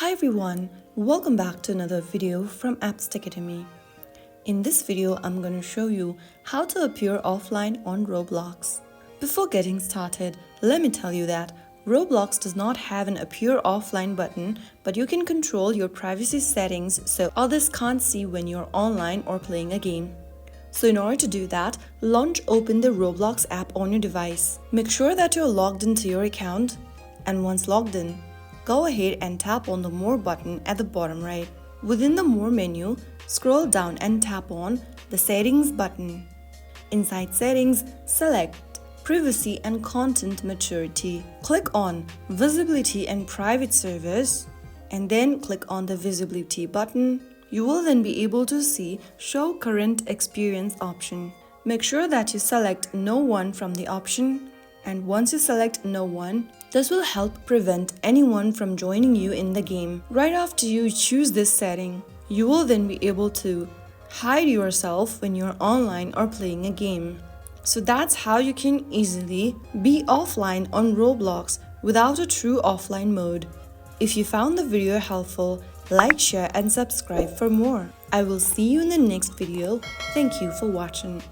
Hi everyone, welcome back to another video from Apps Academy. In this video, I'm going to show you how to appear offline on Roblox. Before getting started, let me tell you that Roblox does not have an appear offline button, but you can control your privacy settings so others can't see when you're online or playing a game. So in order to do that, open the Roblox app on your device. Make sure that you're logged into your account, and once logged in, go ahead and tap on the More button at the bottom right. Within the More menu, scroll down and tap on the Settings button. Inside Settings, select Privacy and Content Maturity. Click on Visibility and Private Service and then click on the Visibility button. You will then be able to see Show Current Experience option. Make sure that you select No One from the option, and once you select No One, this will help prevent anyone from joining you in the game. Right after you choose this setting, you will then be able to hide yourself when you're online or playing a game. So that's how you can easily be offline on Roblox without a true offline mode. If you found the video helpful, like, share and subscribe for more. I will see you in the next video. Thank you for watching.